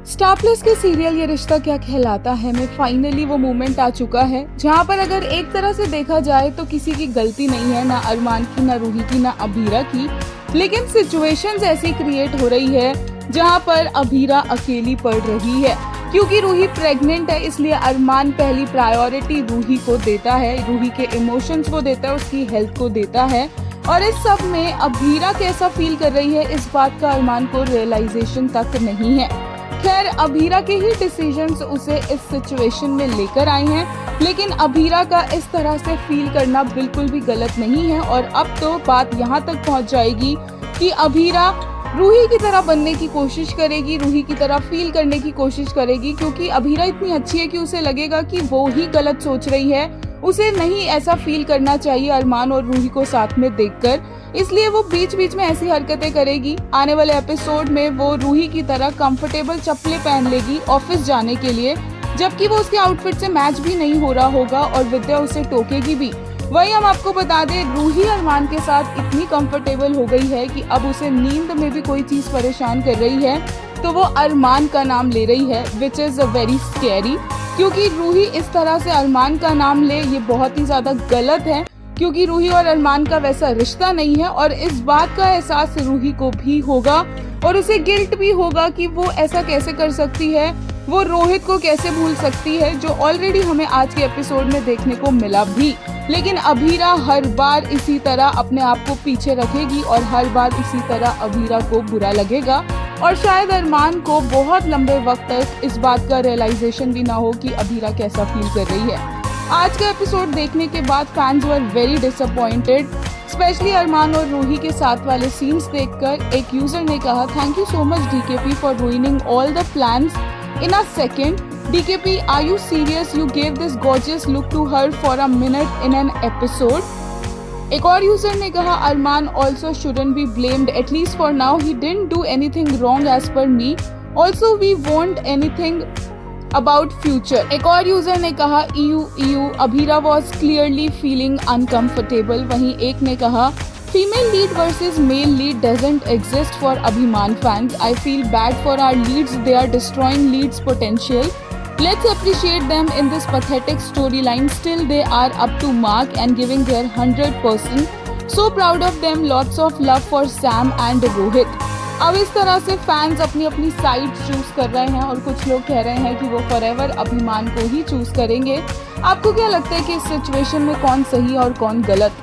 Star plus के serial ये रिश्ता क्या कहलाता है में फाइनली वो मोमेंट आ चुका है जहाँ पर अगर एक तरह से देखा जाए तो किसी की गलती नहीं है, ना अरमान की, ना रूही की, ना अभीरा की। लेकिन सिचुएशंस ऐसी क्रिएट हो रही है जहाँ पर अभीरा अकेली पड़ रही है क्योंकि रूही प्रेग्नेंट है, इसलिए अरमान पहली प्रायोरिटी रूही को देता है, रूही के इमोशंस को देता है, उसकी हेल्थ को देता है। और इस सब में अभीरा कैसा फील कर रही है इस बात का अरमान को रियलाइजेशन तक नहीं है। खैर, अभीरा के ही डिसीजंस उसे इस सिचुएशन में लेकर आए हैं, लेकिन अभीरा का इस तरह से फील करना बिल्कुल भी गलत नहीं है। और अब तो बात यहाँ तक पहुँच जाएगी कि अभीरा रूही की तरह बनने की कोशिश करेगी, रूही की तरह फील करने की कोशिश करेगी, क्योंकि अभीरा इतनी अच्छी है कि उसे लगेगा कि वो ही गलत सोच रही है, उसे नहीं ऐसा फील करना चाहिए अरमान और रूही को साथ में देखकर, इसलिए वो बीच बीच में ऐसी हरकतें करेगी। आने वाले एपिसोड में वो रूही की तरह कंफर्टेबल चप्पलें पहन लेगी ऑफिस जाने के लिए, जबकि वो उसके आउटफिट से मैच भी नहीं हो रहा होगा और विद्या उसे टोकेगी भी। वही हम आपको बता दें, रूही अरमान के साथ इतनी कंफर्टेबल हो गई है कि अब उसे नींद में भी कोई चीज परेशान कर रही है तो वो अरमान का नाम ले रही है, विच इज वेरी स्कैरी। क्योंकि रूही इस तरह से अरमान का नाम ले, ये बहुत ही ज्यादा गलत है, क्योंकि रूही और अरमान का वैसा रिश्ता नहीं है। और इस बात का एहसास रूही को भी होगा और उसे गिल्ट भी होगा कि वो ऐसा कैसे कर सकती है, वो रोहित को कैसे भूल सकती है, जो ऑलरेडी हमें आज के एपिसोड में देखने को मिला भी। लेकिन अभीरा हर बार इसी तरह अपने आप को पीछे रखेगी और हर बार इसी तरह अभीरा को बुरा लगेगा और शायद अरमान को बहुत लंबे वक्त तक इस बात का रियलाइजेशन भी ना हो कि अभीरा कैसा फील कर रही है। आज का एपिसोड देखने के बाद fans were very disappointed, specially Arman और रूही के साथ वाले सीन्स देखकर। एक यूजर ने कहा, thank you so much DKP for ruining all the plans in a second. DKP, are you serious? You gave this gorgeous look to her for a minute in an episode. एक और user ने कहा, अरमान also shouldn't be blamed, at least for now he didn't do anything wrong as per me. Also we won't anything about future. एक और user ने कहा, EU Abhira was clearly feeling uncomfortable. वहीं एक ने कहा, female lead versus male lead doesn't exist for Abhimaan fans. I feel bad for our leads. They are destroying leads' potential. Let's appreciate them in this pathetic storyline. Still, they are up to mark and giving their 100%. So proud of them. Lots of love for Sam and Rohit. अब इस तरह से fans अपनी अपनी side choose कर रहे हैं और कुछ लोग कह रहे हैं कि वो फॉरएवर अभिमान को ही चूज करेंगे। आपको क्या लगता है कि इस सिचुएशन में कौन सही और कौन गलत?